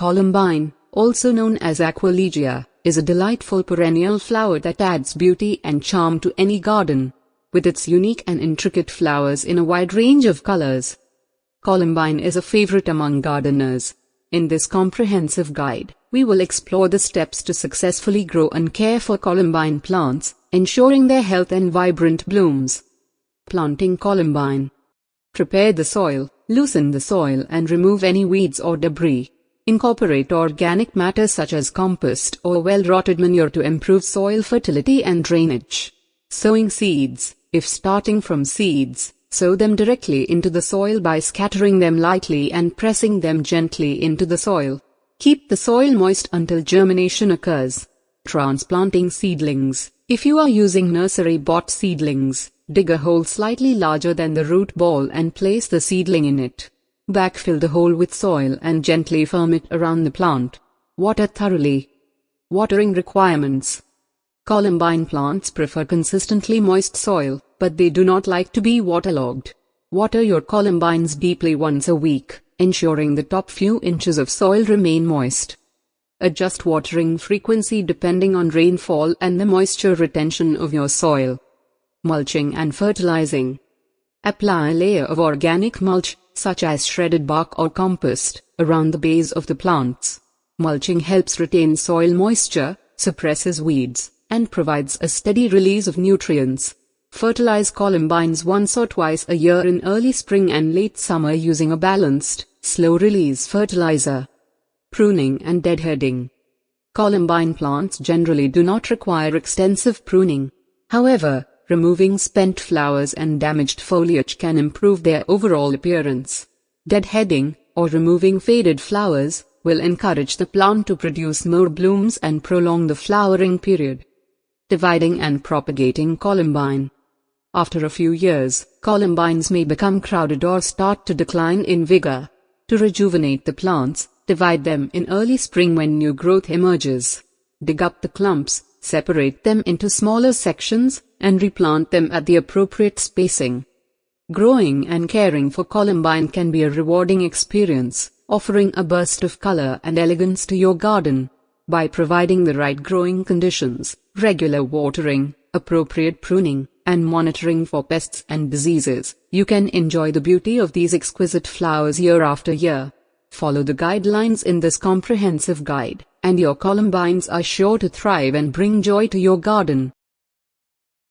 Columbine, also known as Aquilegia, is a delightful perennial flower that adds beauty and charm to any garden. With its unique and intricate flowers in a wide range of colors, Columbine is a favorite among gardeners. In this comprehensive guide, we will explore the steps to successfully grow and care for Columbine plants, ensuring their health and vibrant blooms. Planting Columbine. Prepare the soil, loosen the soil and remove any weeds or debris. Incorporate organic matter such as compost or well-rotted manure to improve soil fertility and drainage. Sowing seeds. If starting from seeds, sow them directly into the soil by scattering them lightly and pressing them gently into the soil. Keep the soil moist until germination occurs. Transplanting seedlings. If you are using nursery-bought seedlings, dig a hole slightly larger than the root ball and place the seedling in it. Backfill the hole with soil and gently firm it around the plant. Water thoroughly. Watering requirements. Columbine plants prefer consistently moist soil, but they do not like to be waterlogged. Water your columbines deeply once a week, ensuring the top few inches of soil remain moist. Adjust watering frequency depending on rainfall and the moisture retention of your soil. Mulching and fertilizing. Apply a layer of organic mulch, such as shredded bark or compost, around the base of the plants. Mulching helps retain soil moisture, suppresses weeds, and provides a steady release of nutrients. Fertilize columbines once or twice a year in early spring and late summer using a balanced, slow-release fertilizer. Pruning and deadheading. Columbine plants generally do not require extensive pruning. However, removing spent flowers and damaged foliage can improve their overall appearance. Deadheading, or removing faded flowers, will encourage the plant to produce more blooms and prolong the flowering period. Dividing and propagating columbine. After a few years, columbines may become crowded or start to decline in vigor. To rejuvenate the plants, divide them in early spring when new growth emerges. Dig up the clumps, separate them into smaller sections, and replant them at the appropriate spacing. Growing and caring for columbine can be a rewarding experience, offering a burst of color and elegance to your garden. By providing the right growing conditions, regular watering, appropriate pruning, and monitoring for pests and diseases, you can enjoy the beauty of these exquisite flowers year after year. Follow the guidelines in this comprehensive guide, and your columbines are sure to thrive and bring joy to your garden.